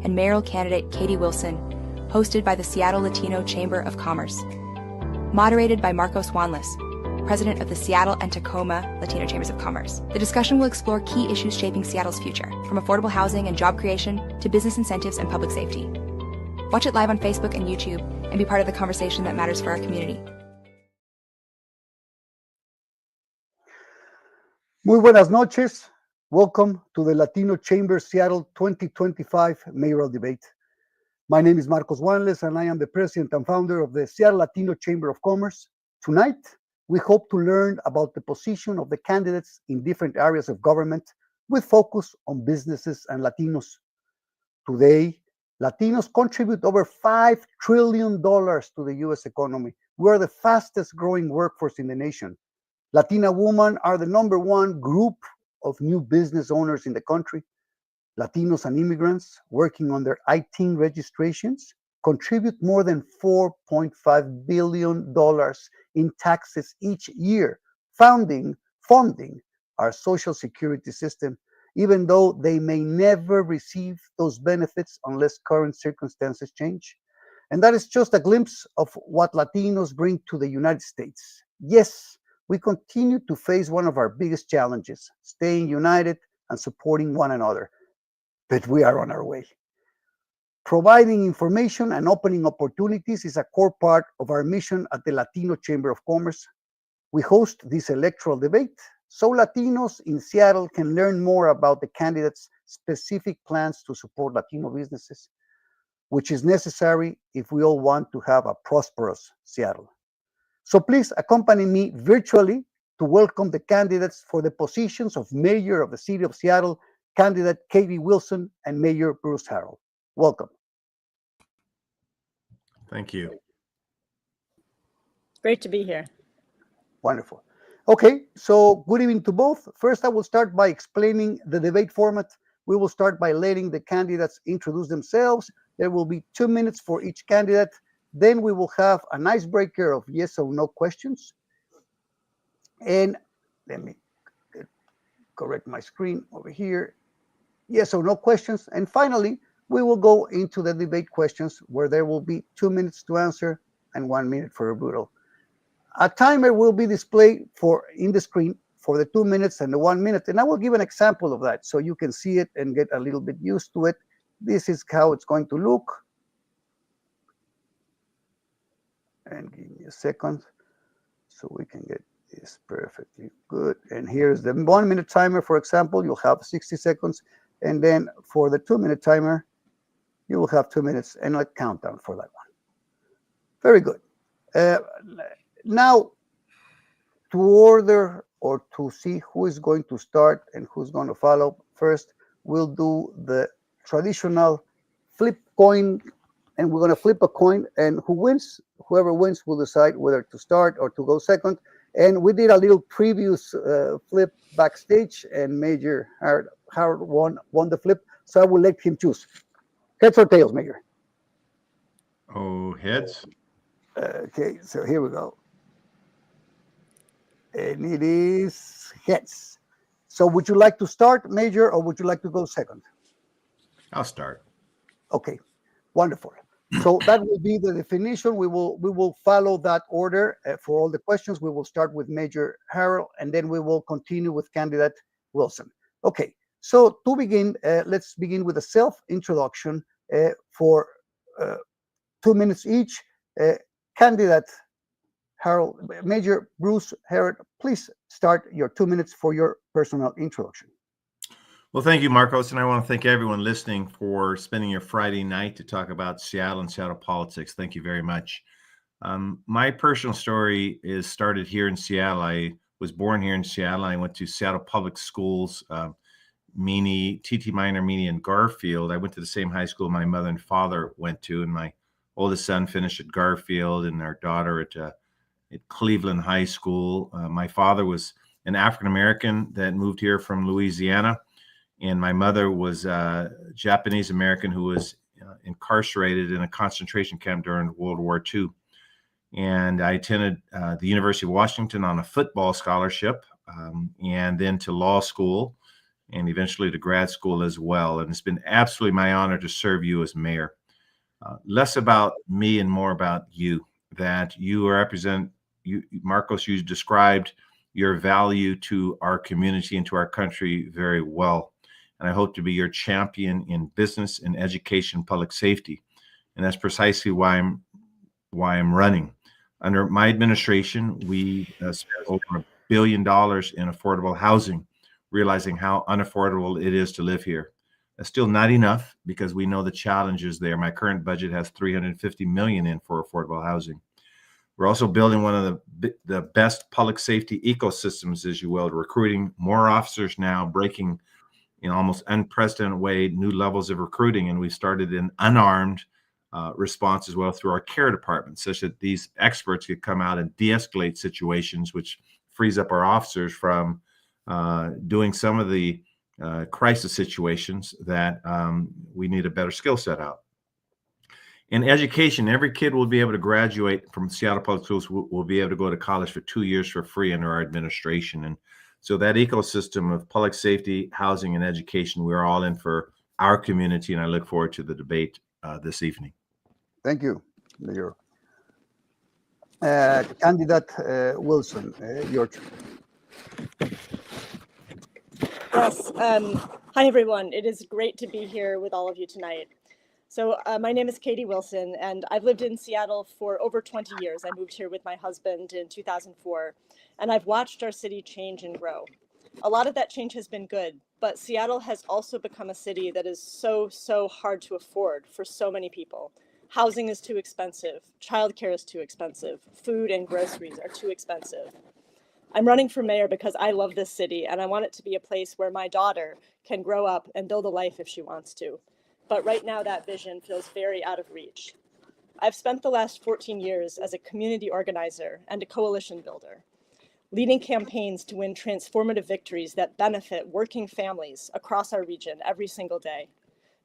and mayoral candidate Katie Wilson, hosted by the Seattle Latino Chamber of Commerce. Moderated by Marcos Juanles, president of the Seattle and Tacoma Latino Chambers of Commerce. The discussion will explore key issues shaping Seattle's future, from affordable housing and job creation to business incentives and public safety. Watch it live on Facebook and YouTube and be part of the conversation that matters for our community. Muy buenas noches. Welcome to the Latino Chamber Seattle 2025 Mayoral Debate. My name is Marcos Juanles, and I am the president and founder of the Seattle Latino Chamber of Commerce. Tonight, we hope to learn about the position of the candidates in different areas of government with focus on businesses and Latinos. Today, Latinos contribute over $5 trillion to the U.S. economy. We are the fastest growing workforce in the nation. Latina women are the #1 group of new business owners in the country. Latinos and immigrants working on their ITIN registrations contribute more than $4.5 billion in taxes each year, funding our Social Security system, even though they may never receive those benefits unless current circumstances change. And that is just a glimpse of what Latinos bring to the United States. Yes, we continue to face one of our biggest challenges, staying united and supporting one another. But we are on our way. Providing information and opening opportunities is a core part of our mission at the Latino Chamber of Commerce. We host this electoral debate so Latinos in Seattle can learn more about the candidates' specific plans to support Latino businesses, which is necessary if we all want to have a prosperous Seattle. So please accompany me virtually to welcome the candidates for the positions of Mayor of the City of Seattle, candidate Katie Wilson and Mayor Bruce Harrell. Welcome. Thank you. Great to be here. Wonderful. Okay, so good evening to both. First, I will start by explaining the debate format. We will start by letting the candidates introduce themselves. There will be 2 minutes for each candidate. Then we will have an icebreaker of yes or no questions. And let me correct my screen over here. Yes or no questions. And finally, we will go into the debate questions where there will be 2 minutes to answer and 1 minute for rebuttal. A timer will be displayed in the screen for the 2 minutes and the 1 minute. And I will give an example of that so you can see it and get a little bit used to it. This is how it's going to look. And give me a second so we can get this perfectly good. And here's the 1 minute timer, for example. You'll have 60 seconds. And then for the 2 minute timer, you will have 2 minutes and a countdown for that one. Very good. Now, to order or to see who is going to start and who's going to follow, first, we'll do the traditional flip coin. And we're going to flip a coin, and whoever wins will decide whether to start or to go second. And we did a little previous flip backstage, and Major Harrell won the flip. So I will let him choose. Heads or tails, Major? Oh, heads. Okay, so here we go. And it is heads. So would you like to start, Major, or would you like to go second? I'll start. Okay, wonderful. So that will be the definition. We will follow that order for all the questions. We will start with Major Harrell, and then we will continue with candidate Wilson. Okay, so to begin, let's begin with a self-introduction for 2 minutes each. Candidate Harrell, Major Bruce Harrell, please start your 2 minutes for your personal introduction. Well, thank you, Marcos, and I want to thank everyone listening for spending your Friday night to talk about Seattle and Seattle politics. Thank you very much. My personal story is started here in Seattle. I was born here in Seattle. I went to Seattle Public Schools, T.T. Minor, Meany, and Garfield. I went to the same high school my mother and father went to, and my oldest son finished at Garfield, and our daughter at Cleveland High School. My father was an African-American that moved here from Louisiana. And my mother was a Japanese American who was incarcerated in a concentration camp during World War II. And I attended the University of Washington on a football scholarship, and then to law school and eventually to grad school as well. And it's been absolutely my honor to serve you as mayor. Less about me and more about you, that you represent, you, Marcos, you described your value to our community and to our country very well. And I hope to be your champion in business and education, public safety. And that's precisely why I'm running. Under my administration, we spent over $1 billion in affordable housing, realizing how unaffordable it is to live here. That's still not enough because we know the challenges there. My current budget has $350 million in for affordable housing. We're also building one of the best public safety ecosystems, as you will, recruiting more officers now, breaking in almost unprecedented way new levels of recruiting. And we started an unarmed response as well through our care department, such that these experts could come out and de-escalate situations, which frees up our officers from doing some of the crisis situations that we need a better skill set out. In education, every kid will be able to graduate from Seattle Public Schools, will be able to go to college for 2 years for free under our administration. And so that ecosystem of public safety, housing, and education, we're all in for our community, and I look forward to the debate this evening. Thank you, Mayor. Candidate Wilson, your turn. Yes. Hi, everyone. It is great to be here with all of you tonight. So my name is Katie Wilson, and I've lived in Seattle for over 20 years. I moved here with my husband in 2004, and I've watched our city change and grow. A lot of that change has been good, but Seattle has also become a city that is so hard to afford for so many people. Housing is too expensive, childcare is too expensive, food and groceries are too expensive. I'm running for mayor because I love this city and I want it to be a place where my daughter can grow up and build a life if she wants to. But right now that vision feels very out of reach. I've spent the last 14 years as a community organizer and a coalition builder, leading campaigns to win transformative victories that benefit working families across our region every single day.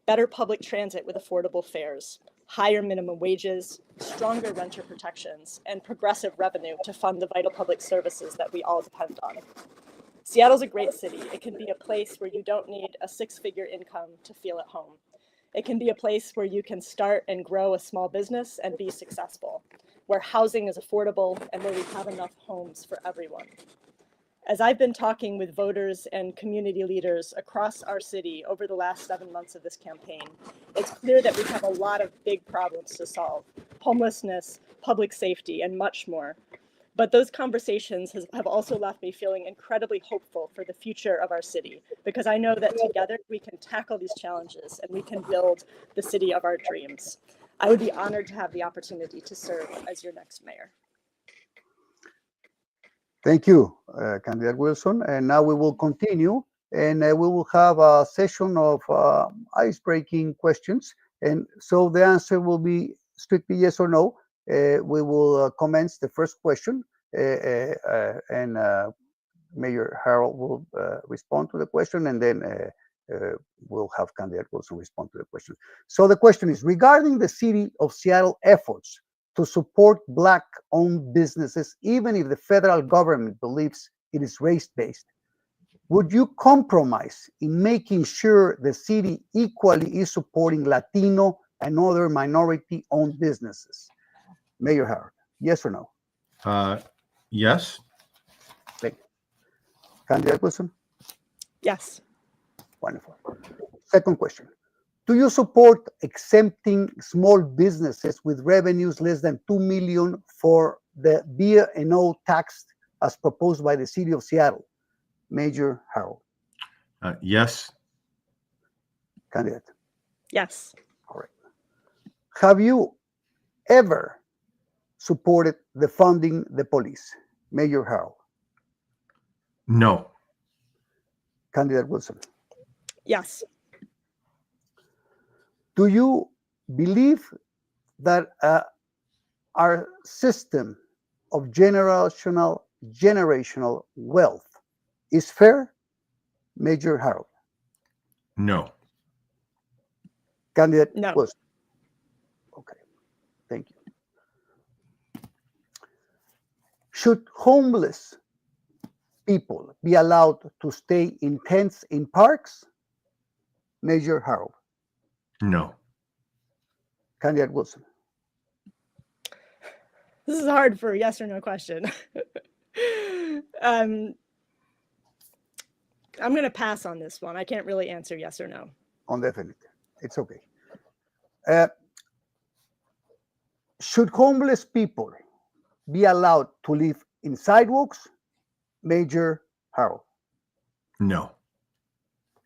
Better public transit with affordable fares, higher minimum wages, stronger renter protections, and progressive revenue to fund the vital public services that we all depend on. Seattle's a great city. It can be a place where you don't need a six-figure income to feel at home. It can be a place where you can start and grow a small business and be successful, where housing is affordable and where we have enough homes for everyone. As I've been talking with voters and community leaders across our city over the last 7 months of this campaign, it's clear that we have a lot of big problems to solve: homelessness, public safety, and much more. But those conversations have also left me feeling incredibly hopeful for the future of our city, because I know that together we can tackle these challenges and we can build the city of our dreams. I would be honored to have the opportunity to serve as your next mayor. Thank you, Candidate Wilson. And now we will continue, and we will have a session of ice-breaking questions. And so the answer will be strictly yes or no. We will commence the first question, and Mayor Harrell will respond to the question, and then we'll have Candidate Wilson respond to the question. So the question is, regarding the City of Seattle efforts to support Black-owned businesses, even if the federal government believes it is race-based, would you compromise in making sure the city equally is supporting Latino and other minority-owned businesses? Mayor Harrell, yes or no? Yes. Thank you. Candidate Wilson? Yes. Wonderful. Second question. Do you support exempting small businesses with revenues less than $2 million for the B&O tax as proposed by the City of Seattle? Major Harrell? Yes. Candidate? Yes. All right. Have you ever supported defunding the police? Major Harrell? No. Candidate Wilson? Yes. Do you believe that our system of generational wealth is fair? Major Harrell? No. Candidate No. Wilson? Okay, thank you. Should homeless people be allowed to stay in tents in parks? Major Harrell. No. Candidate Wilson. This is hard for a yes or no question. I'm going to pass on this one. I can't really answer yes or no. On definite. It's okay. Should homeless people be allowed to live in sidewalks? Major Harrell. No.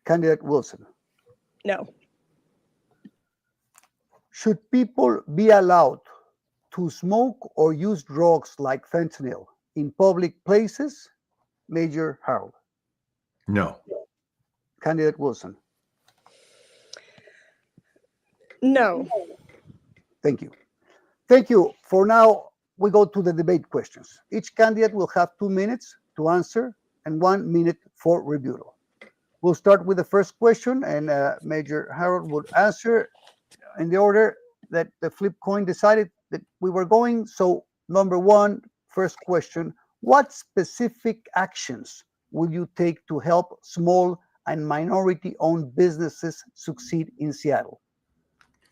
Candidate Wilson. No. Should people be allowed to smoke or use drugs like fentanyl in public places? Major Harrell. No. Candidate Wilson. No. Thank you. Thank you. For now, we go to the debate questions. Each candidate will have 2 minutes to answer and 1 minute for rebuttal. We'll start with the first question, and Major Harrell would answer in the order that the flip coin decided that we were going. So, number one, first question: what specific actions will you take to help small and minority-owned businesses succeed in Seattle?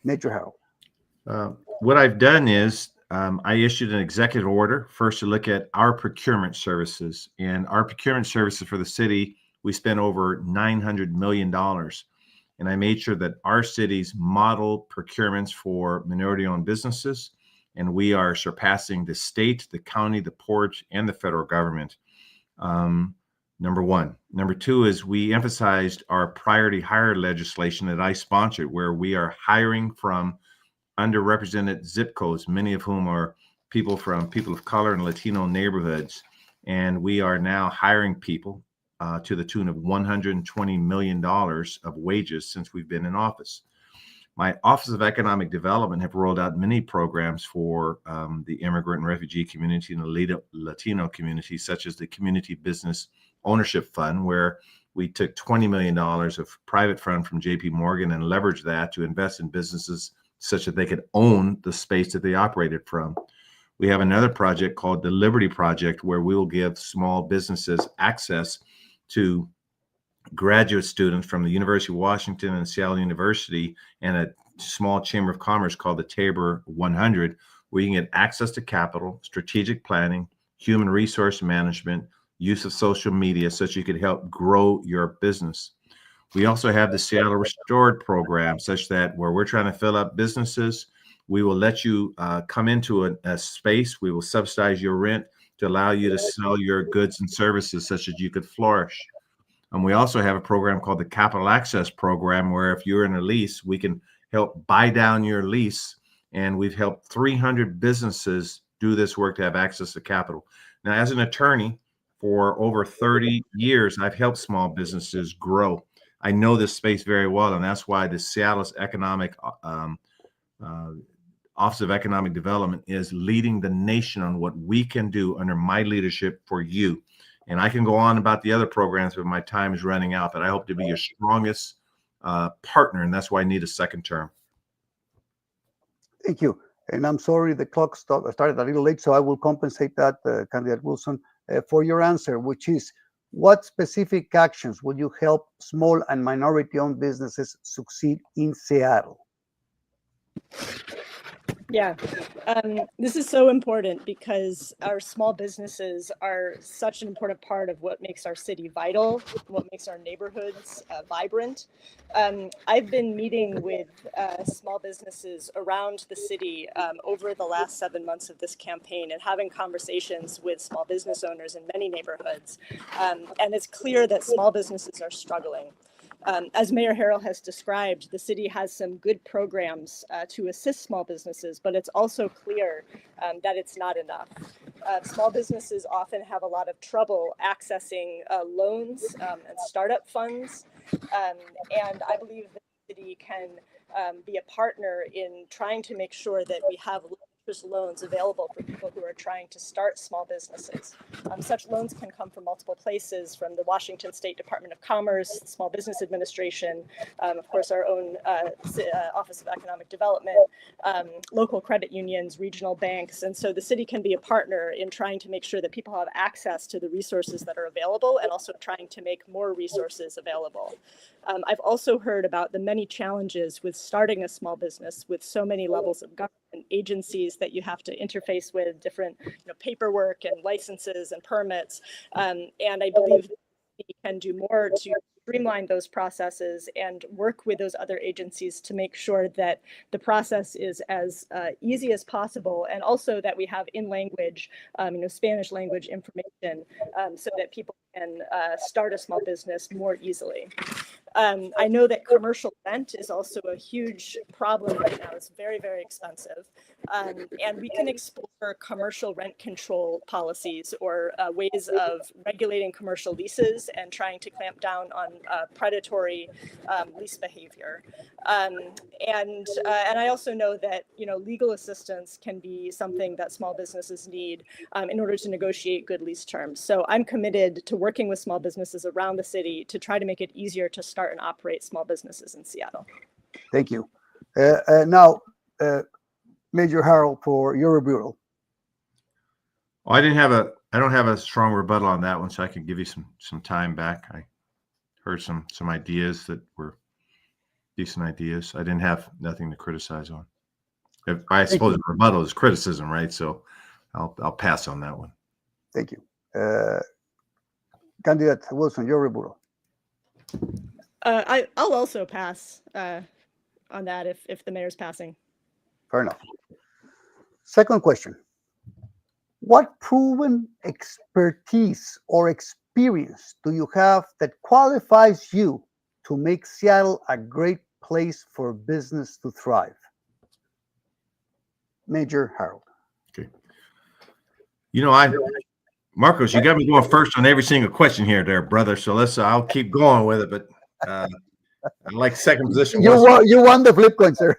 Major Harrell. What I've done is I issued an executive order first to look at our procurement services. And our procurement services for the city, we spent over $900 million. And I made sure that our city's model procurements for minority-owned businesses, and we are surpassing the state, the county, the port, and the federal government. Number one. Number two is we emphasized our priority hire legislation that I sponsored, where we are hiring from underrepresented zip codes, many of whom are people of color and Latino neighborhoods. And we are now hiring people to the tune of $120 million of wages since we've been in office. My Office of Economic Development have rolled out many programs for the immigrant and refugee community and the Latino community, such as the Community Business Ownership Fund, where we took $20 million of private fund from JP Morgan and leveraged that to invest in businesses such that they could own the space that they operated from. We have another project called the Liberty Project, where we will give small businesses access to graduate students from the University of Washington and Seattle University and a small chamber of commerce called the Tabor 100, where you can get access to capital, strategic planning, human resource management, use of social media, so that you could help grow your business. We also have the Seattle Restored program, such that where we're trying to fill up businesses, we will let you come into a space. We will subsidize your rent to allow you to sell your goods and services such that you could flourish. And we also have a program called the Capital Access Program, where if you're in a lease, we can help buy down your lease. And we've helped 300 businesses do this work to have access to capital. Now, as an attorney for over 30 years, I've helped small businesses grow. I know this space very well, and that's why the Seattle's Office of Economic Development is leading the nation on what we can do under my leadership for you. And I can go on about the other programs, but my time is running out. But I hope to be your strongest partner, and that's why I need a second term. Thank you. And I'm sorry the clock started a little late, so I will compensate that, Candidate Wilson, for your answer, which is: what specific actions will you help small and minority-owned businesses succeed in Seattle? Yeah, this is so important because our small businesses are such an important part of what makes our city vital, what makes our neighborhoods vibrant. I've been meeting with small businesses around the city over the last 7 months of this campaign and having conversations with small business owners in many neighborhoods. And it's clear that small businesses are struggling. As Mayor Harrell has described, the city has some good programs to assist small businesses, but it's also clear that it's not enough. Small businesses often have a lot of trouble accessing loans and startup funds, and I believe that the city can be a partner in trying to make sure that we have interest loans available for people who are trying to start small businesses. Such loans can come from multiple places, from the Washington State Department of Commerce, Small Business Administration, of course, our own Office of Economic Development, local credit unions, regional banks. And so the city can be a partner in trying to make sure that people have access to the resources that are available, and also trying to make more resources available. I've also heard about the many challenges with starting a small business with so many levels of government agencies that you have to interface with, different paperwork and licenses and permits. And I believe we can do more to streamline those processes and work with those other agencies to make sure that the process is as easy as possible, and also that we have in language, Spanish language information, so that people can start a small business more easily. I know that commercial rent is also a huge problem right now. It's very, very expensive. And we can explore commercial rent control policies, or ways of regulating commercial leases and trying to clamp down on predatory lease behavior. And I also know that legal assistance can be something that small businesses need in order to negotiate good lease terms. So I'm committed to working with small businesses around the city to try to make it easier to start and operate small businesses in Seattle. Thank you. Now, Major Harrell, for your rebuttal. Well, I don't have a strong rebuttal on that one, so I can give you some time back. I heard some ideas that were decent ideas. I didn't have nothing to criticize on. I suppose a rebuttal is criticism, right? So I'll pass on that one. Thank you. Candidate Wilson, your rebuttal. I'll also pass on that if the mayor's passing. Fair enough. Second question. What proven expertise or experience do you have that qualifies you to make Seattle a great place for business to thrive? Major Harrell. Okay. Marcos, you got me going first on every single question here, there, brother. So I'll keep going with it, but I like second position. You won the flip coin, sir.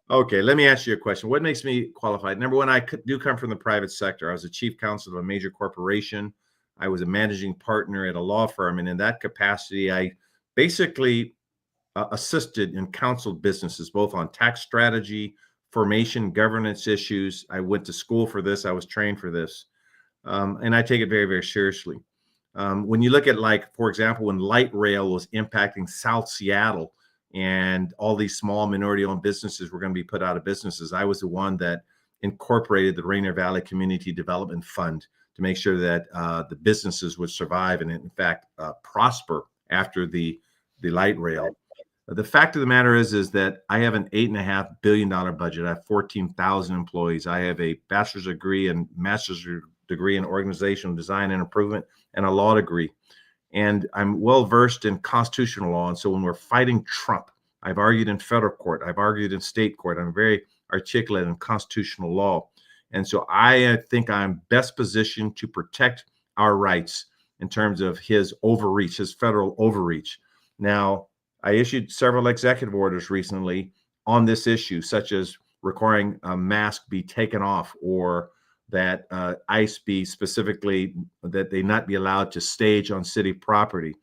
Okay, let me ask you a question. What makes me qualified? Number one, I do come from the private sector. I was a chief counsel of a major corporation. I was a managing partner at a law firm, and in that capacity, I basically assisted and counseled businesses both on tax strategy, formation, governance issues. I went to school for this. I was trained for this, and I take it very, very seriously. When you look at, like, for example, when light rail was impacting South Seattle and all these small minority-owned businesses were going to be put out of businesses, I was the one that incorporated the Rainier Valley Community Development Fund to make sure that the businesses would survive and, in fact, prosper after the light rail. The fact of the matter is that I have an $8.5 billion budget. I have 14,000 employees. I have a bachelor's degree and master's degree in organizational design and improvement and a law degree. And I'm well versed in constitutional law. And so when we're fighting Trump, I've argued in federal court, I've argued in state court. I'm very articulate in constitutional law. And so I think I'm best positioned to protect our rights in terms of his overreach, his federal overreach. Now, I issued several executive orders recently on this issue, such as requiring a mask be taken off, or that ICE be specifically, that they not be allowed to stage on city property.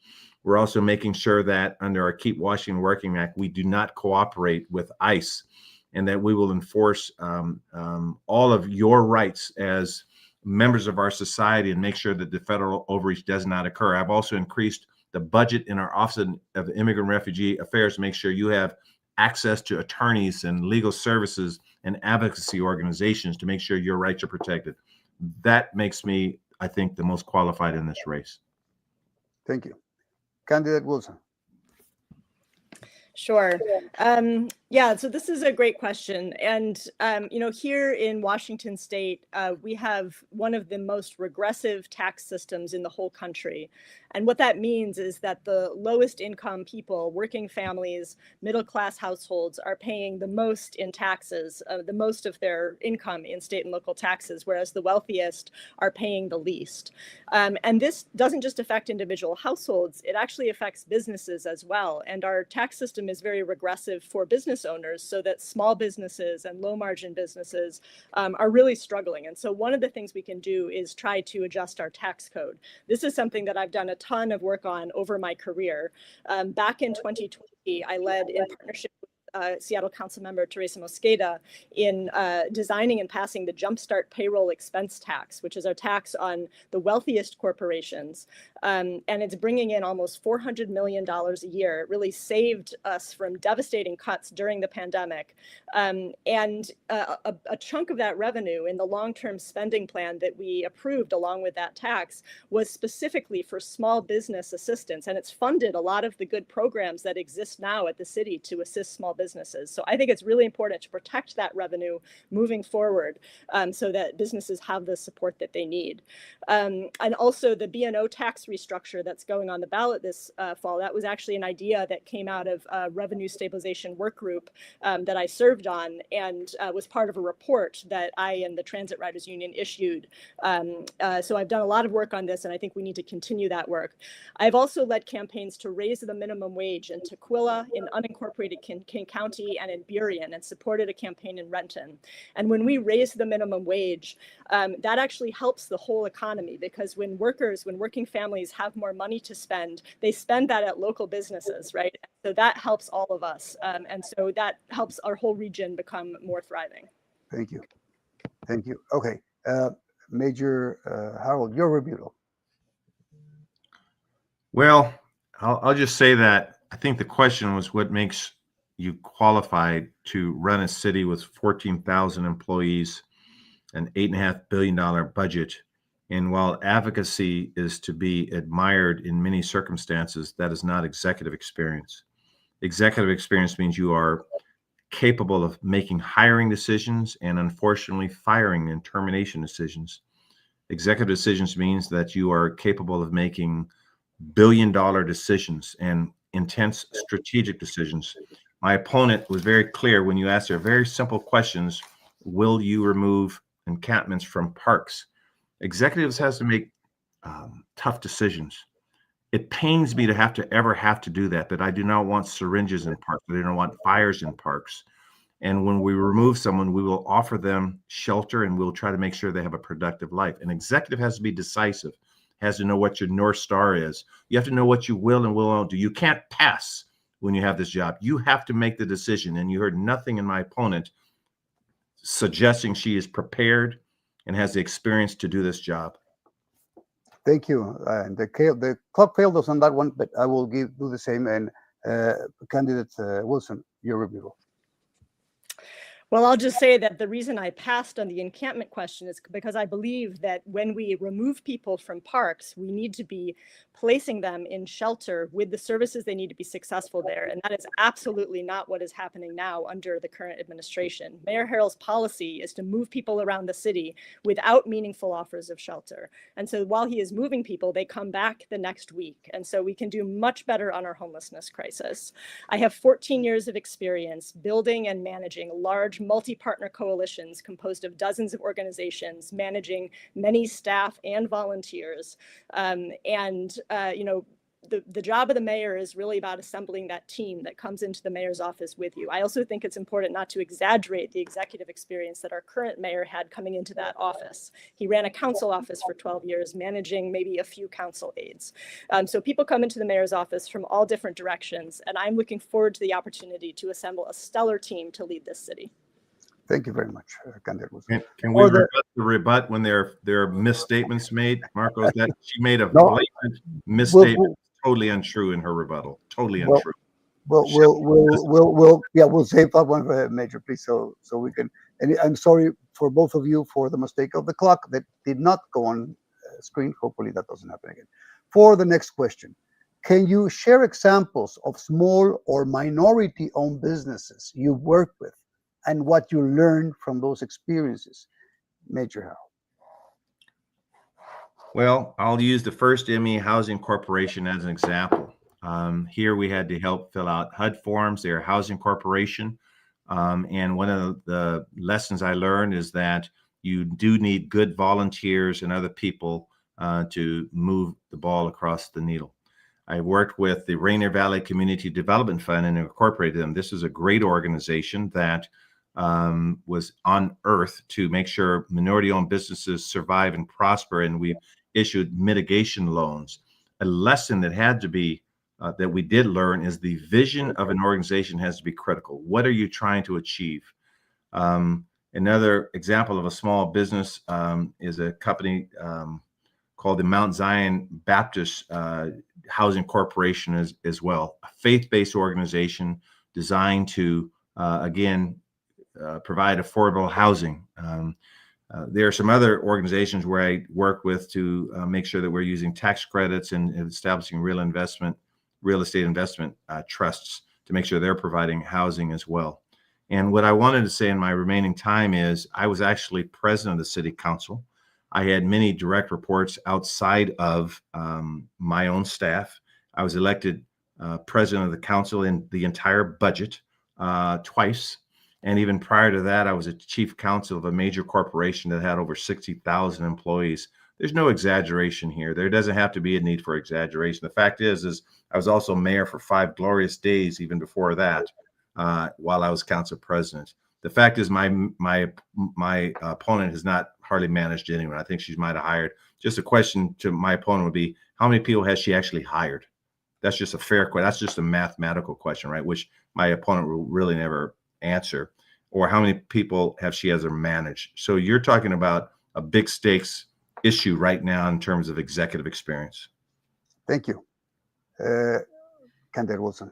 We're also making sure that under our Keep Washington Working Act, we do not cooperate with ICE, and that we will enforce all of your rights as members of our society and make sure that the federal overreach does not occur. I've also increased the budget in our Office of Immigrant Refugee Affairs to make sure you have access to attorneys and legal services and advocacy organizations to make sure your rights are protected. That makes me, I think, the most qualified in this race. Thank you. Candidate Wilson. Sure. Yeah, so this is a great question. And, here in Washington State, we have one of the most regressive tax systems in the whole country. And what that means is that the lowest income people, working families, middle-class households are paying the most in taxes, the most of their income in state and local taxes, whereas the wealthiest are paying the least. And this doesn't just affect individual households, it actually affects businesses as well. And our tax system is very regressive for businesses business owners, so that small businesses and low margin businesses are really struggling. And so one of the things we can do is try to adjust our tax code. This is something that I've done a ton of work on over my career. Back in 2020, I led in partnership with Seattle Council member Teresa Mosqueda in designing and passing the Jumpstart Payroll Expense Tax, which is our tax on the wealthiest corporations. And it's bringing in almost $400 million a year. It really saved us from devastating cuts during the pandemic. And a chunk of that revenue in the long-term spending plan that we approved along with that tax was specifically for small business assistance. And it's funded a lot of the good programs that exist now at the city to assist small businesses. So I think it's really important to protect that revenue moving forward so that businesses have the support that they need. And also the B&O tax restructure that's going on the ballot this fall, that was actually an idea that came out of a revenue stabilization work group that I served on, and was part of a report that I and the Transit Riders Union issued. So I've done a lot of work on this, and I think we need to continue that work. I've also led campaigns to raise the minimum wage in Tukwila, in unincorporated King County, and in Burien, and supported a campaign in Renton. And when we raise the minimum wage, that actually helps the whole economy, because when working families have more money to spend, they spend that at local businesses, right? So that helps all of us. And so that helps our whole region become more thriving. Thank you. Thank you. Okay. Major Harrell, your rebuttal. Well, I'll just say that I think the question was what makes you qualified to run a city with 14,000 employees, an $8.5 billion budget. And while advocacy is to be admired in many circumstances, that is not executive experience. Executive experience means you are capable of making hiring decisions and, unfortunately, firing and termination decisions. Executive decisions means that you are capable of making billion-dollar decisions and intense strategic decisions. My opponent was very clear when you asked her very simple questions. Will you remove encampments from parks? Executives has to make tough decisions. It pains me to have to do that, but I do not want syringes in parks. I don't want fires in parks. And when we remove someone, we will offer them shelter, and we'll try to make sure they have a productive life. An executive has to be decisive, has to know what your North Star is. You have to know what you will and will not do. You can't pass when you have this job. You have to make the decision. And you heard nothing in my opponent suggesting she is prepared and has the experience to do this job. Thank you. The clock failed us on that one, but I will do the same. And candidate Wilson, your rebuttal. Well, I'll just say that the reason I passed on the encampment question is because I believe that when we remove people from parks, we need to be placing them in shelter with the services they need to be successful there. And that is absolutely not what is happening now under the current administration. Mayor Harrell's policy is to move people around the city without meaningful offers of shelter. And so while he is moving people, they come back the next week. And so we can do much better on our homelessness crisis. I have 14 years of experience building and managing large multi-partner coalitions composed of dozens of organizations, managing many staff and volunteers. The job of the mayor is really about assembling that team that comes into the mayor's office with you. I also think it's important not to exaggerate the executive experience that our current mayor had coming into that office. He ran a council office for 12 years, managing maybe a few council aides. So people come into the mayor's office from all different directions, and I'm looking forward to the Can opportunity to assemble a stellar team to lead this city. Thank you very much, candidate Wilson. Can we rebut when there are misstatements made, Marcos? That she made a blatant misstatement, totally untrue in her rebuttal, totally untrue. We'll save that one for Major, please, so we can. And I'm sorry for both of you for the mistake of the clock that did not go on screen. Hopefully that doesn't happen again. For the next question, can you share examples of small or minority-owned businesses you work with and what you learned from those experiences? Major Harrell. Well, I'll use the First ME Housing Corporation as an example. Here we had to help fill out HUD forms. They're a housing corporation. And one of the lessons I learned is that you do need good volunteers and other people to move the ball across the needle. I worked with the Rainier Valley Community Development Fund and incorporated them. This is a great organization that was unearthed to make sure minority-owned businesses survive and prosper, and we've issued mitigation loans. A lesson that had to be that we did learn is the vision of an organization has to be critical. What are you trying to achieve? Another example of a small business is a company called the Mount Zion Baptist Housing Corporation as well, a faith-based organization designed to, provide affordable housing. There are some other organizations where I work with to make sure that we're using tax credits and establishing real estate investment trusts to make sure they're providing housing as well. And what I wanted to say in my remaining time is I was actually president of the city council. I had many direct reports outside of my own staff. I was elected president of the council in the entire budget twice. And even prior to that, I was a chief counsel of a major corporation that had over 60,000 employees. There's no exaggeration here. There doesn't have to be a need for exaggeration. The fact is I was also mayor for 5 glorious days even before that, while I was council president. The fact is my opponent has not hardly managed anyone. I think she might have hired. Just a question to my opponent would be, how many people has she actually hired? That's just a fair question. That's just a mathematical question, right? Which my opponent will really never answer. Or how many people have she ever managed? So you're talking about a big stakes issue right now in terms of executive experience. Thank you. Candidate Wilson.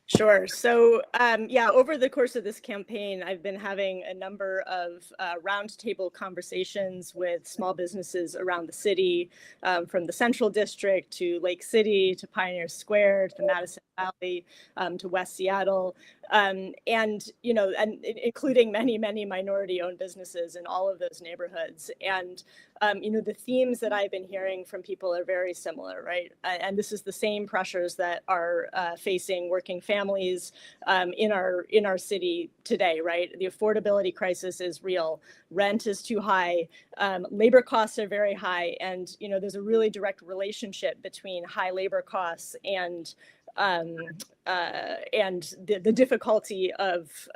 Sure. So, over the course of this campaign, I've been having a number of roundtable conversations with small businesses around the city, from the Central District to Lake City to Pioneer Square to Madison Valley to West Seattle, and including many minority-owned businesses in all of those neighborhoods. And the themes that I've been hearing from people are very similar, right? And this is the same pressures that are facing working families in our city today, right? The affordability crisis is real. Rent is too high. Labor costs are very high, and there's a really direct relationship between high labor costs and the difficulty of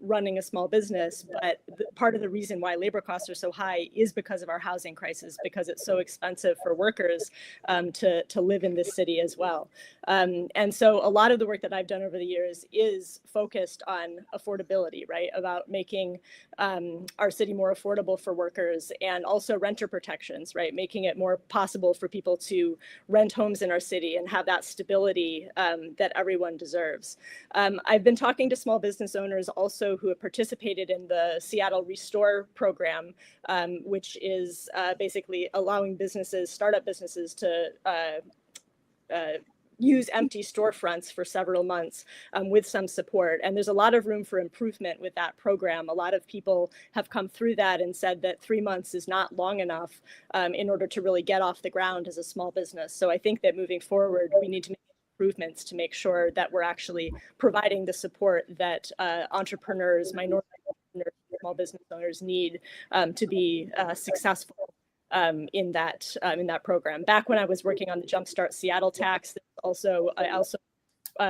running a small business. But part of the reason why labor costs are so high is because of our housing crisis, because it's so expensive for workers to live in this city as well. And so a lot of the work that I've done over the years is focused on affordability, right? About making our city more affordable for workers, and also renter protections, right? Making it more possible for people to rent homes in our city and have that stability that everyone deserves. I've been talking to small business owners also who have participated in the Seattle Restore program, which is basically allowing startup businesses to use empty storefronts for several months with some support. And there's a lot of room for improvement with that program. A lot of people have come through that and said that 3 months is not long enough in order to really get off the ground as a small business. So I think that moving forward, we need to make improvements to make sure that we're actually providing the support that entrepreneurs, minority entrepreneurs, small business owners need to be successful in that program. Back when I was working on the Jumpstart Seattle tax, I also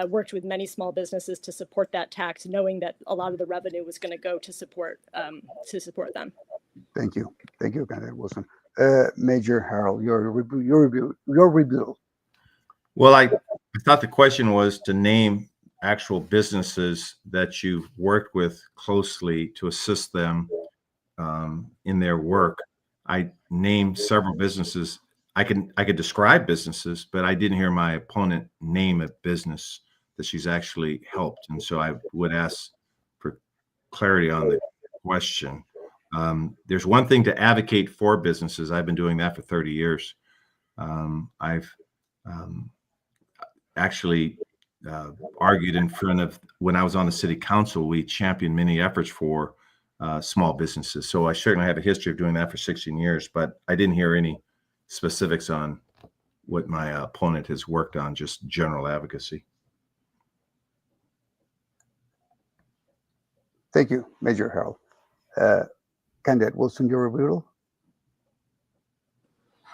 worked with many small businesses to support that tax, knowing that a lot of the revenue was going to go to support them. Thank you, Candidate Wilson. Major Harrell, your review. Well, I thought the question was to name actual businesses that you've worked with closely to assist them in their work. I named several businesses. I could describe businesses, but I didn't hear my opponent name a business that she's actually helped. And so I would ask for clarity on the question. There's one thing to advocate for businesses. I've been doing that for 30 years. I've actually argued in front of, when I was on the city council, we championed many efforts for small businesses. So I certainly have a history of doing that for 16 years, but I didn't hear any specifics on what my opponent has worked on, just general advocacy. Thank you, Major Harrell. Candidate Wilson, your rebuttal.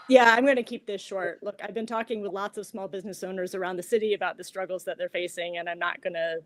Yeah, I'm going to keep this short. Look, I've been talking with lots of small business owners around the city about the struggles that they're facing, and I'm not going to,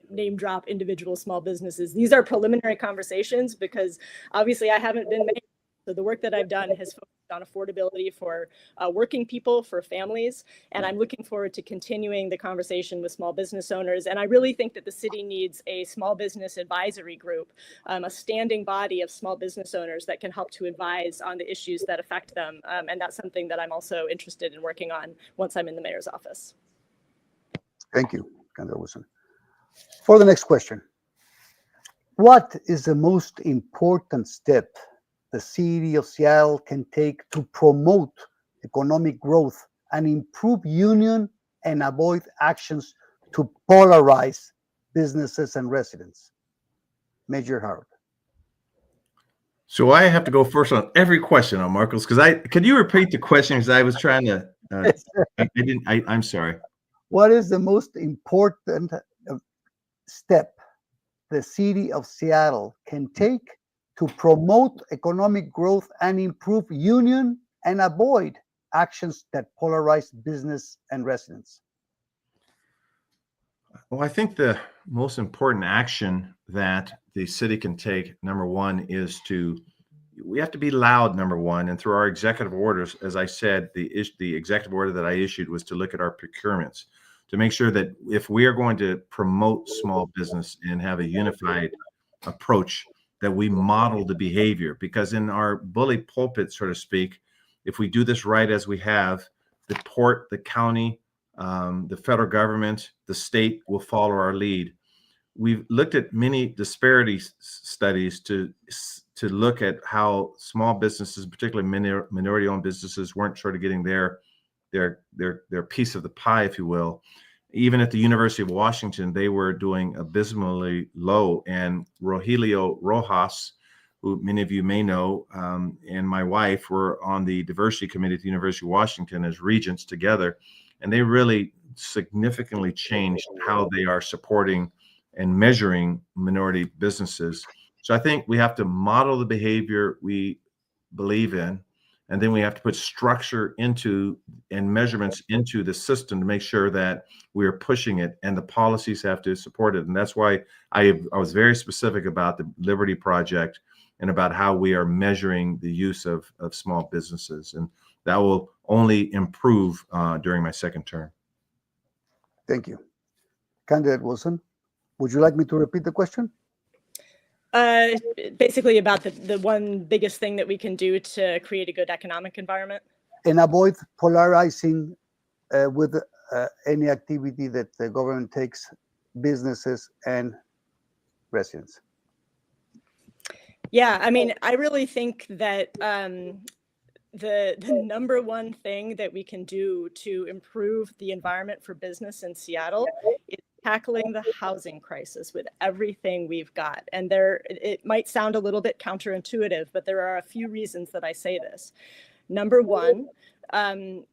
name drop individual small businesses. These are preliminary conversations because obviously I haven't been mayor. So the work that I've done has focused on affordability for working people, for families, and I'm looking forward to continuing the conversation with small business owners. And I really think that the city needs a small business advisory group, a standing body of small business owners that can help to advise on the issues that affect them. And that's something that I'm also interested in working on once I'm in the mayor's office. Thank you, Candidate Wilson. For the next question, what is the most important step the city of Seattle can take to promote economic growth and improve union and avoid actions to polarize businesses and residents? Major Harrell. So I have to go first on every question on Marcos, because could you repeat the question? Because I was trying to, I'm sorry. What is the most important step the city of Seattle can take to promote economic growth and improve union and avoid actions that polarize business and residents? Well, I think the most important action that the city can take, number one, is we have to be loud, number one, and through our executive orders, as I said, the executive order that I issued was to look at our procurements, to make sure that if we are going to promote small business and have a unified approach, that we model the behavior. Because in our bully pulpit, so to speak, if we do this right as we have, the port, the county, the federal government, the state will follow our lead. We've looked at many disparity studies to look at how small businesses, particularly minority-owned businesses, weren't sort of getting their piece of the pie, if you will. Even at the University of Washington, they were doing abysmally low. And Rogelio Rojas, who many of you may know, and my wife were on the diversity committee at the University of Washington as regents together. And they really significantly changed how they are supporting and measuring minority businesses. So I think we have to model the behavior we believe in, and then we have to put structure into and measurements into the system to make sure that we are pushing it, and the policies have to support it. And that's why I was very specific about the Liberty Project and about how we are measuring the use of small businesses. And that will only improve during my second term. Thank you. Candidate Wilson, would you like me to repeat the question? Basically about the one biggest thing that we can do to create a good economic environment. And avoid polarizing with any activity that the government takes businesses and residents. Yeah, I mean, I really think that the number one thing that we can do to improve the environment for business in Seattle is tackling the housing crisis with everything we've got. And it might sound a little bit counterintuitive, but there are a few reasons that I say this. Number one,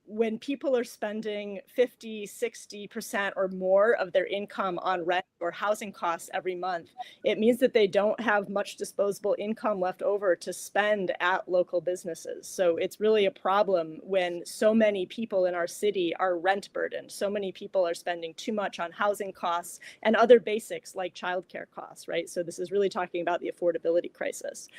when people are spending 50, 60% or more of their income on rent or housing costs every month, it means that they don't have much disposable income left over to spend at local businesses. So it's really a problem when so many people in our city are rent burdened. So many people are spending too much on housing costs and other basics like childcare costs, right? So this is really talking about the affordability crisis.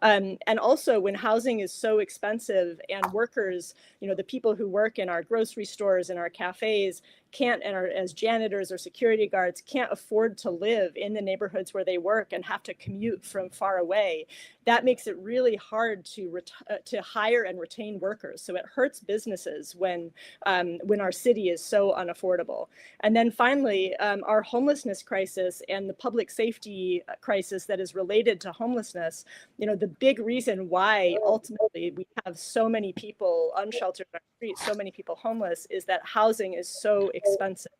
And also when housing is so expensive and workers, the people who work in our grocery stores and our cafes can't, and are as janitors or security guards, can't afford to live in the neighborhoods where they work and have to commute from far away. That makes it really hard to hire and retain workers. So it hurts businesses when our city is so unaffordable. And then finally, our homelessness crisis and the public safety crisis that is related to homelessness, the big reason why ultimately we have so many people unsheltered on our streets, so many people homeless, is that housing is so expensive.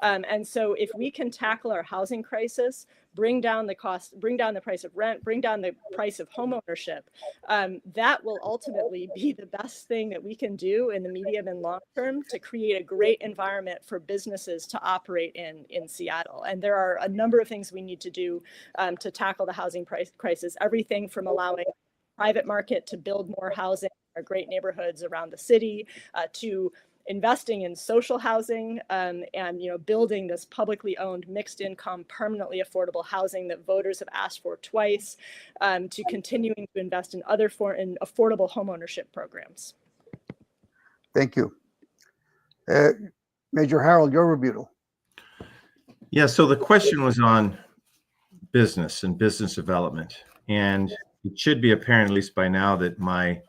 And so if we can tackle our housing crisis, bring down the cost, bring down the price of rent, bring down the price of home ownership, that will ultimately be the best thing that we can do in the medium and long term to create a great environment for businesses to operate in Seattle. And there are a number of things we need to do to tackle the housing crisis, everything from allowing private market to build more housing, our great neighborhoods around the city, to investing in social housing, and building this publicly owned mixed income permanently affordable housing that voters have asked for twice, to continuing to invest in in affordable homeownership programs. Thank you. Major Harrell, your rebuttal. Yeah, so the question was on business and business development. And it should be apparent, at least by now, that my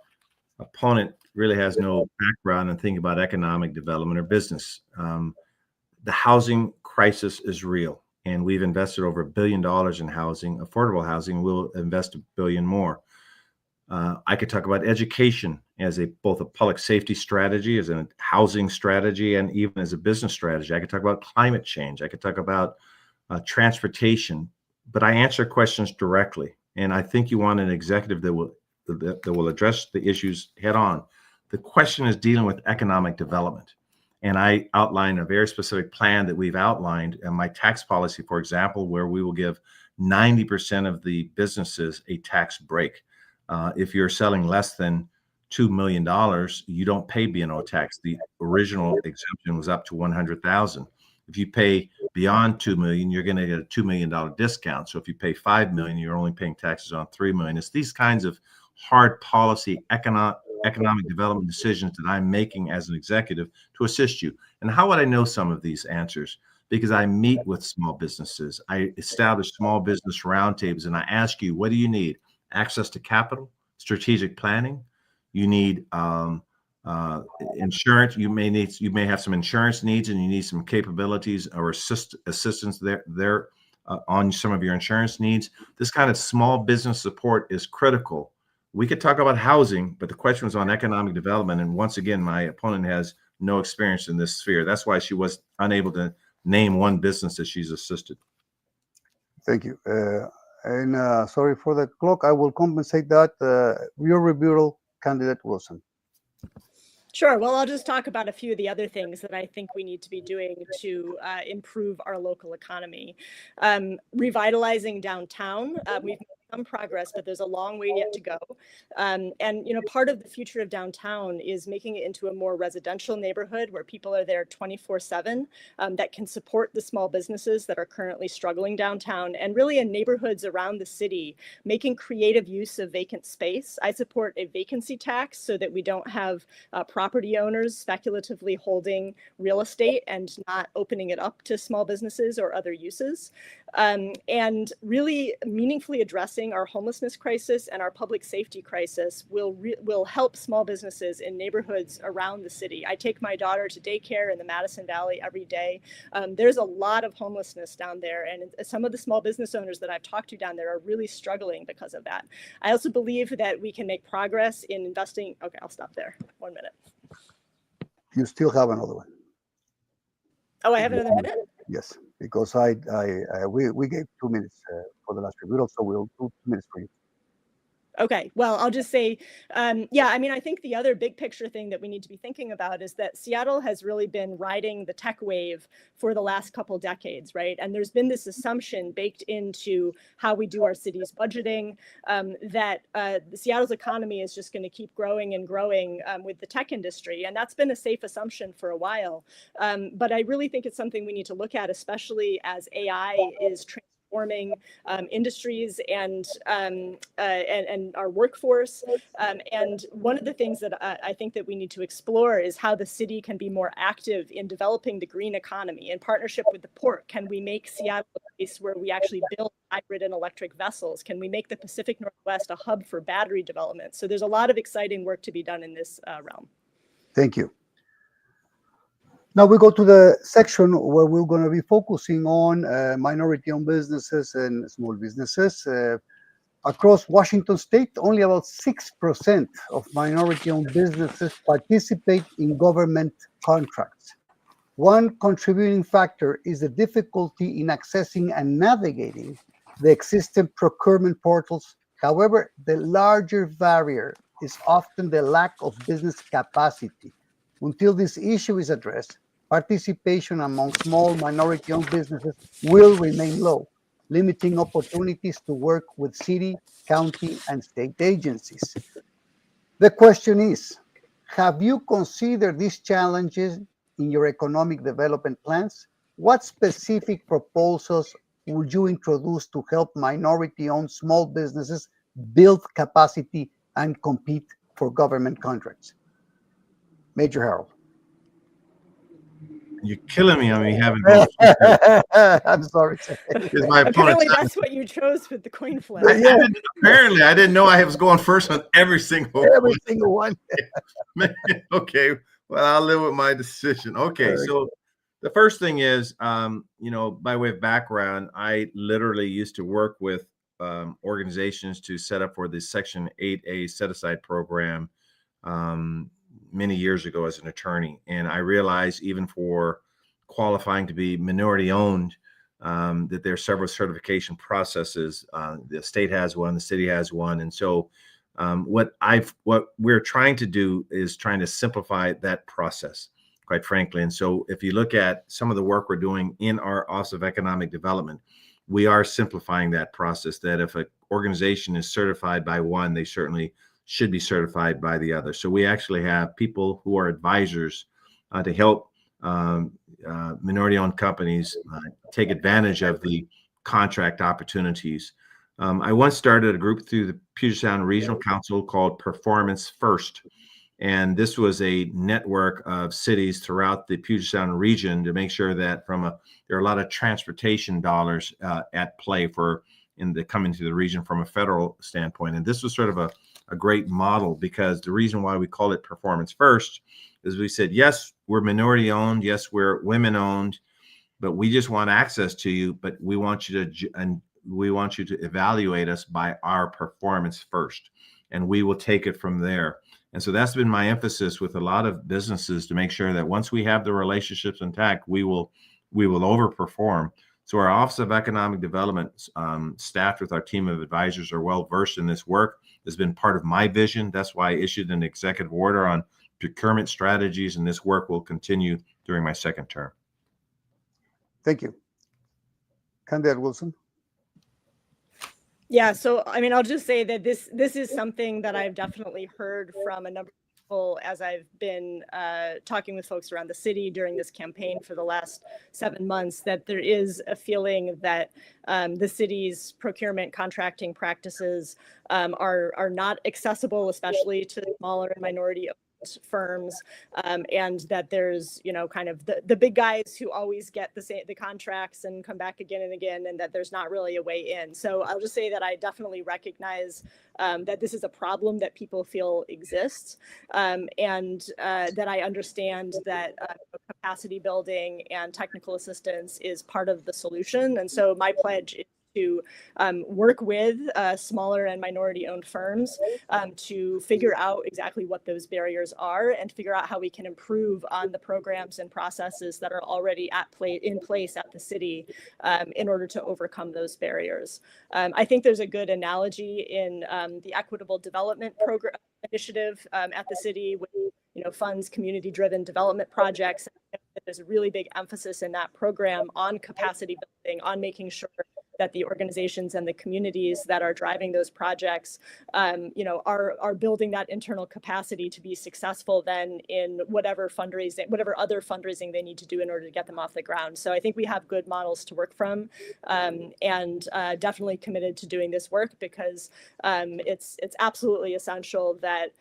opponent really has no background in thinking about economic development or business. The housing crisis is real, and we've invested over $1 billion in housing, affordable housing. We'll invest $1 billion more. I could talk about education as both a public safety strategy, as a housing strategy, and even as a business strategy. I could talk about climate change. I could talk about transportation, but I answer questions directly. And I think you want an executive that will address the issues head on. The question is dealing with economic development. And I outlined a very specific plan that we've outlined in my tax policy, for example, where we will give 90% of the businesses a tax break. If you're selling less than $2 million, you don't pay B&O tax. The original exemption was up to $100,000. If you pay beyond $2 million, you're going to get a $2 million discount. So if you pay $5 million, you're only paying taxes on $3 million. It's these kinds of hard policy economic development decisions that I'm making as an executive to assist you. And how would I know some of these answers? Because I meet with small businesses. I establish small business roundtables, and I ask you, what do you need? Access to capital, strategic planning. You need insurance. You may have some insurance needs, and you need some capabilities or assistance there on some of your insurance needs. This kind of small business support is critical. We could talk about housing, but the question was on economic development. And once again, my opponent has no experience in this sphere. That's why she was unable to name one business that she's assisted. Thank you. And sorry for the clock. I will compensate that. Your rebuttal, candidate Wilson. Sure. Well, I'll just talk about a few of the other things that I think we need to be doing to improve our local economy. Revitalizing downtown. We've made some progress, but there's a long way yet to go. And part of the future of downtown is making it into a more residential neighborhood where people are there 24/7, that can support the small businesses that are currently struggling downtown, and really in neighborhoods around the city, making creative use of vacant space. I support a vacancy tax so that we don't have property owners speculatively holding real estate and not opening it up to small businesses or other uses. And really meaningfully addressing our homelessness crisis and our public safety crisis will help small businesses in neighborhoods around the city. I take my daughter to daycare in the Madison Valley every day. There's a lot of homelessness down there, and some of the small business owners that I've talked to down there are really struggling because of that. I also believe that we can make progress in investing. Okay, I'll stop there. 1 minute. You still have another one. Oh, I have another minute? Yes, because we gave 2 minutes for the last rebuttal, so we'll do 2 minutes for you. Okay, well, I'll just say, I think the other big picture thing that we need to be thinking about is that Seattle has really been riding the tech wave for the last couple decades, right? And there's been this assumption baked into how we do our city's budgeting, that Seattle's economy is just going to keep growing and growing with the tech industry. And that's been a safe assumption for a while. But I really think it's something we need to look at, especially as AI is transforming industries and our workforce. And one of the things that I think that we need to explore is how the city can be more active in developing the green economy. In partnership with the port, can we make Seattle a place where we actually build hybrid and electric vessels? Can we make the Pacific Northwest a hub for battery development? So there's a lot of exciting work to be done in this realm. Thank you. Now we go to the section where we're going to be focusing on minority-owned businesses and small businesses. Across Washington state, only about 6% of minority-owned businesses participate in government contracts. One contributing factor is the difficulty in accessing and navigating the existing procurement portals. However, the larger barrier is often the lack of business capacity. Until this issue is addressed, participation among small minority-owned businesses will remain low, limiting opportunities to work with city, county, and state agencies. The question is, have you considered these challenges in your economic development plans? What specific proposals would you introduce to help minority-owned small businesses build capacity and compete for government contracts? Major Harrell. You're killing me on me having both. I'm sorry. Is my Apparently, opponent. that's what you chose with the coin flip. Apparently, I didn't know I was going first on every single one. Okay, well, I'll live with my decision. Okay, so the first thing is, by way of background, I literally used to work with organizations to set up for the Section 8A set-aside program many years ago as an attorney. And I realized even for qualifying to be minority owned, that there are several certification processes. The state has one, the city has one. And so what we're trying to do is trying to simplify that process, quite frankly. And so if you look at some of the work we're doing in our Office of Economic Development, we are simplifying that process, that if an organization is certified by one, they certainly should be certified by the other. So we actually have people who are advisors to help minority-owned companies take advantage of the contract opportunities. I once started a group through the Puget Sound Regional Council called Performance First. And this was a network of cities throughout the Puget Sound region to make sure that there are a lot of transportation dollars at play coming to the region from a federal standpoint. And this was sort of a great model, because the reason why we call it Performance First is we said, yes, we're minority owned. Yes, we're women owned, but we just want access to you. But we want you to evaluate us by our performance first, and we will take it from there. And so that's been my emphasis with a lot of businesses, to make sure that once we have the relationships intact, we will overperform. So our Office of Economic Development, staffed with our team of advisors, are well versed in this work. It's been part of my vision. That's why I issued an executive order on procurement strategies, and this work will continue during my second term. Thank you. Candidate Wilson. Yeah, so I mean, I'll just say that this is something that I've definitely heard from a number of people as I've been talking with folks around the city during this campaign for the last 7 months, that there is a feeling that the city's procurement contracting practices are not accessible, especially to smaller and minority firms, and that there's kind of the big guys who always get the contracts and come back again and again, and that there's not really a way in. So I'll just say that I definitely recognize that this is a problem that people feel exists, and that I understand that capacity building and technical assistance is part of the solution. And so my pledge is to work with smaller and minority-owned firms to figure out exactly what those barriers are, and figure out how we can improve on the programs and processes that are already in place at the city in order to overcome those barriers. I think there's a good analogy in the Equitable Development Program initiative at the city, with funds community-driven development projects. There's a really big emphasis in that program on capacity building, on making sure that the organizations and the communities that are driving those projects, are building that internal capacity to be successful then in whatever other fundraising they need to do in order to get them off the ground. So I think we have good models to work from, and definitely committed to doing this work, because it's absolutely essential that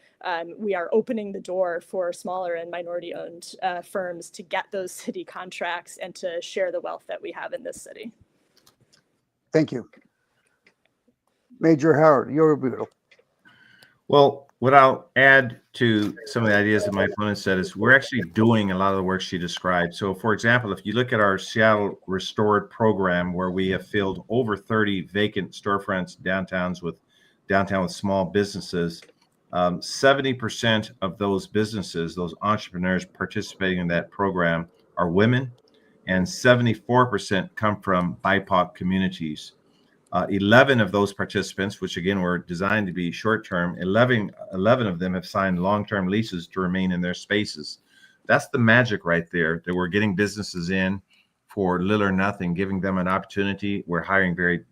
we are opening the door for smaller and minority-owned firms to get those city contracts and to share the wealth that we have in this city. Thank you. Major Howard, your rebuttal. Well, what I'll add to some of the ideas that my opponent said is we're actually doing a lot of the work she described. So, for example, if you look at our Seattle Restored program, where we have filled over 30 vacant storefronts downtown with small businesses, 70% of those businesses, those entrepreneurs participating in that program, are women, and 74% come from BIPOC communities. 11 of those participants, which again were designed to be short-term, 11 of them have signed long-term leases to remain in their spaces. That's the magic right there, that we're getting businesses in for little or nothing, giving them an opportunity. We're hiring very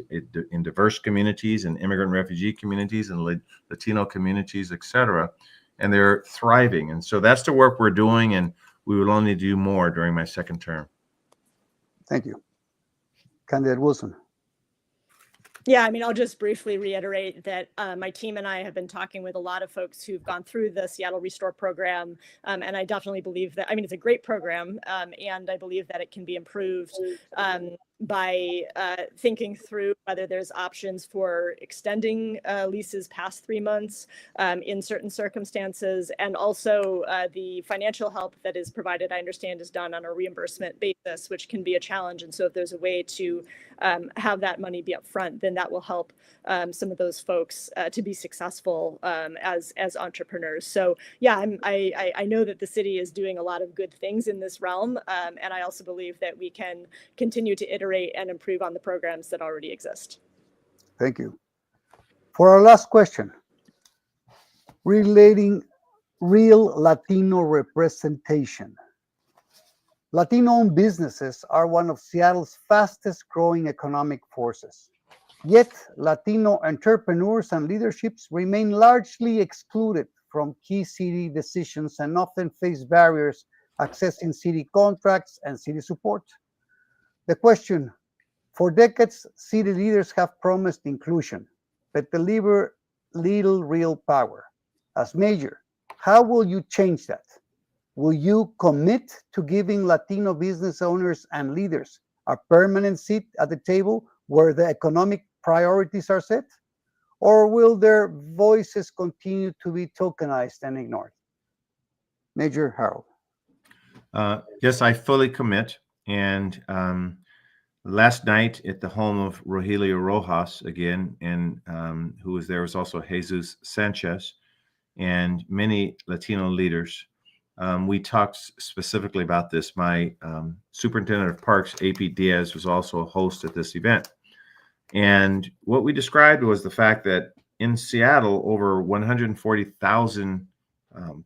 in diverse communities and immigrant refugee communities and Latino communities, et cetera. And they're thriving. And so that's the work we're doing, and we will only do more during my second term. Thank you. Candidate Wilson. Yeah, I mean, I'll just briefly reiterate that my team and I have been talking with a lot of folks who've gone through the Seattle Restore program. And I definitely believe that, I mean, it's a great program, and I believe that it can be improved by thinking through whether there's options for extending leases past 3 months in certain circumstances. And also the financial help that is provided, I understand, is done on a reimbursement basis, which can be a challenge. And so if there's a way to have that money be upfront, then that will help some of those folks to be successful as entrepreneurs. So yeah, I know that the city is doing a lot of good things in this realm, and I also believe that we can continue to iterate and improve on the programs that already exist. Thank you. For our last question, relating real Latino representation. Latino-owned businesses are one of Seattle's fastest growing economic forces. Yet, Latino entrepreneurs and leaderships remain largely excluded from key city decisions and often face barriers accessing city contracts and city support. The question: for decades, city leaders have promised inclusion, but deliver little real power. As mayor, how will you change that? Will you commit to giving Latino business owners and leaders a permanent seat at the table where the economic priorities are set? Or will their voices continue to be tokenized and ignored? Major Harrell. Yes, I fully commit. And last night at the home of Rogelio Rojas again, and who was there was also Jesus Sanchez and many Latino leaders. We talked specifically about this. My superintendent of parks, AP Diaz, was also a host at this event. And what we described was the fact that in Seattle, over 140,000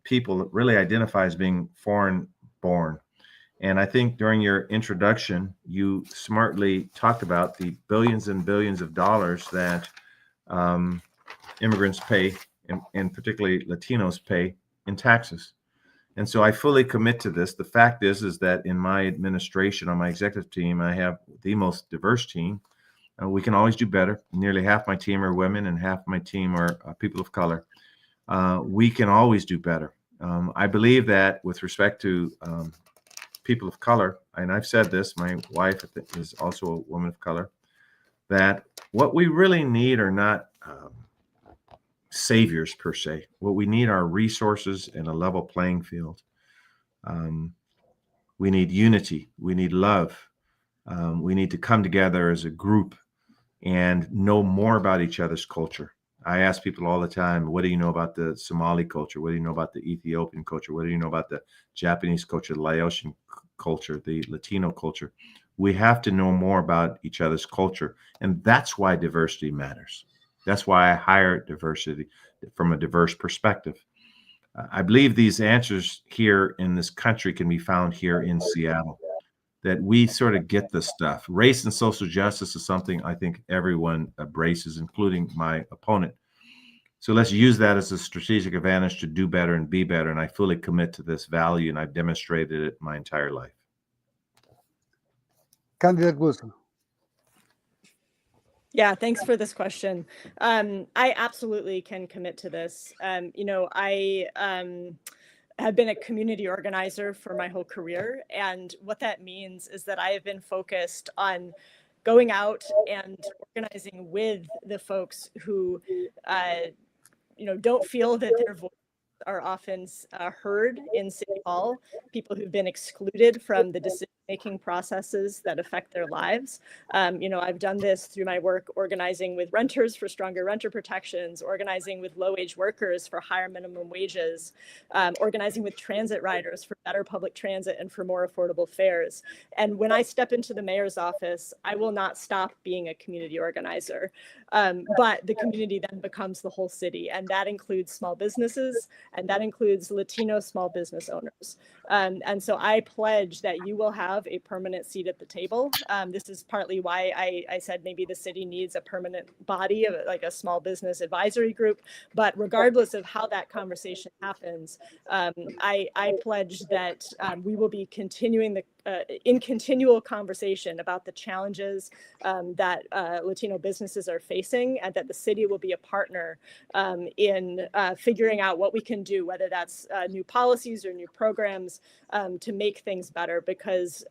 people really identify as being foreign born. And I think during your introduction, you smartly talked about the billions and billions of dollars that immigrants pay, and particularly Latinos pay in taxes. And so I fully commit to this. The fact is that in my administration, on my executive team, I have the most diverse team. We can always do better. Nearly half my team are women and half my team are people of color. We can always do better. I believe that with respect to people of color, and I've said this, my wife is also a woman of color, that what we really need are not saviors per se. What we need are resources and a level playing field. We need unity. We need love. We need to come together as a group and know more about each other's culture. I ask people all the time, what do you know about the Somali culture? What do you know about the Ethiopian culture? What do you know about the Japanese culture, the Laotian culture, the Latino culture? We have to know more about each other's culture. And that's why diversity matters. That's why I hire diversity from a diverse perspective. I believe these answers here in this country can be found here in Seattle, that we sort of get the stuff. Race and social justice is something I think everyone embraces, including my opponent. So let's use that as a strategic advantage to do better and be better. And I fully commit to this value, and I've demonstrated it my entire life. Candidate Wilson. Yeah, thanks for this question. I absolutely can commit to this. I have been a community organizer for my whole career. And what that means is that I have been focused on going out and organizing with the folks who, don't feel that their voices are often heard in City Hall, people who've been excluded from the decision-making processes that affect their lives. I've done this through my work organizing with renters for stronger renter protections, organizing with low-wage workers for higher minimum wages, organizing with transit riders for better public transit and for more affordable fares. And when I step into the mayor's office, I will not stop being a community organizer. But the community then becomes the whole city, and that includes small businesses, and that includes Latino small business owners. And so I pledge that you will have a permanent seat at the table. This is partly why I said maybe the city needs a permanent body, like a small business advisory group. But regardless of how that conversation happens, I pledge that we will be continuing in continual conversation about the challenges that Latino businesses are facing, and that the city will be a partner in figuring out what we can do, whether that's new policies or new programs to make things better, because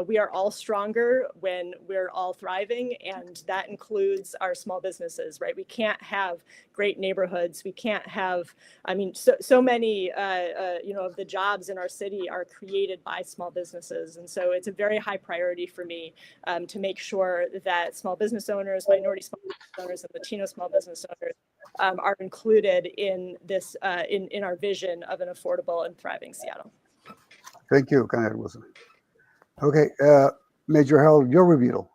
we are all stronger when we're all thriving, and that includes our small businesses, right? We can't have great neighborhoods. We can't have, so many of the jobs in our city are created by small businesses. And so it's a very high priority for me to make sure that small business owners, minority small business owners, and Latino small business owners are included in this, in our vision of an affordable and thriving Seattle. Thank you, Candidate Wilson. Okay, Major Harrell, your rebuttal.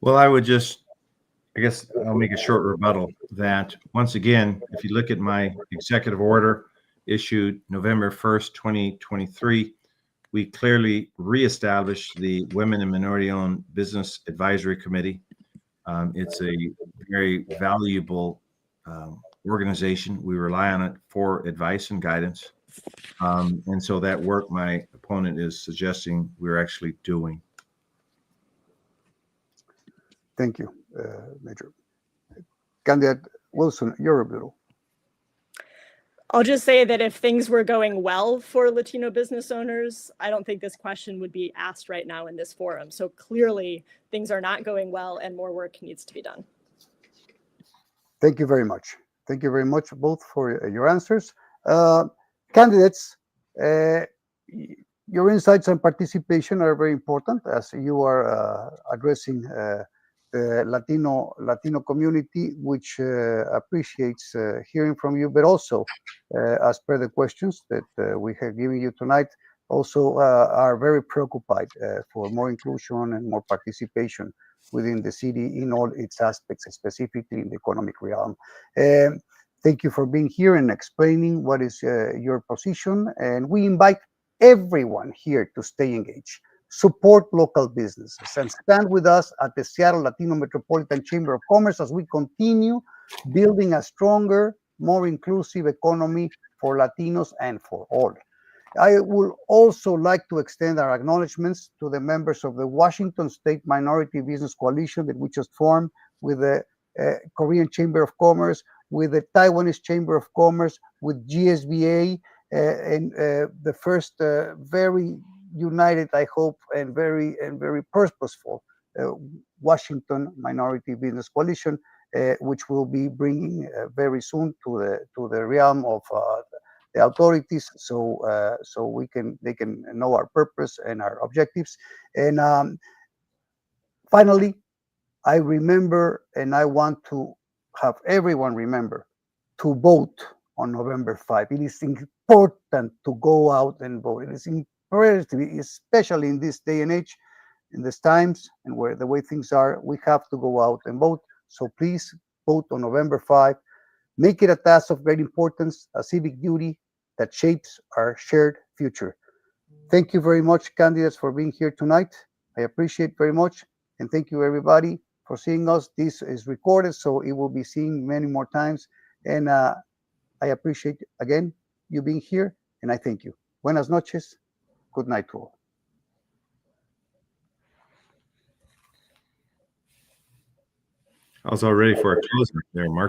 Well, I guess I'll make a short rebuttal that once again, if you look at my executive order issued November 1st, 2023, we clearly reestablished the Women and Minority-Owned Business Advisory Committee. It's a very valuable organization. We rely on it for advice and guidance. And so that work my opponent is suggesting we're actually doing. Thank you, Major. Candidate Wilson, your rebuttal. I'll just say that if things were going well for Latino business owners, I don't think this question would be asked right now in this forum. So clearly things are not going well and more work needs to be done. Thank you very much. Thank you very much both for your answers. Candidates, your insights and participation are very important as you are addressing the Latino community, which appreciates hearing from you, but also, as per the questions that we have given you tonight, also are very preoccupied for more inclusion and more participation within the city in all its aspects, specifically in the economic realm. Thank you for being here and explaining what is your position, and we invite everyone here to stay engaged. Support local businesses and stand with us at the Seattle Latino Metropolitan Chamber of Commerce as we continue building a stronger, more inclusive economy for Latinos and for all. I would also like to extend our acknowledgments to the members of the Washington State Minority Business Coalition that we just formed with the Korean Chamber of Commerce, with the Taiwanese Chamber of Commerce, with GSBA, and the first very united, I hope, and very purposeful Washington Minority Business Coalition, which will be bringing very soon to the realm of the authorities, so they can know our purpose and our objectives. And finally, I remember, and I want to have everyone remember, to vote on November 5. It is important to go out and vote. It is imperative, especially in this day and age, in these times, and where the way things are, we have to go out and vote. So please vote on November 5. Make it a task of great importance, a civic duty that shapes our shared future. Thank you very much, candidates, for being here tonight. I appreciate very much. And thank you, everybody, for seeing us. This is recorded, so it will be seen many more times. And I appreciate, again, you being here, and I thank you. Buenas noches. Good night to all. I was all ready for a closing there, Mark.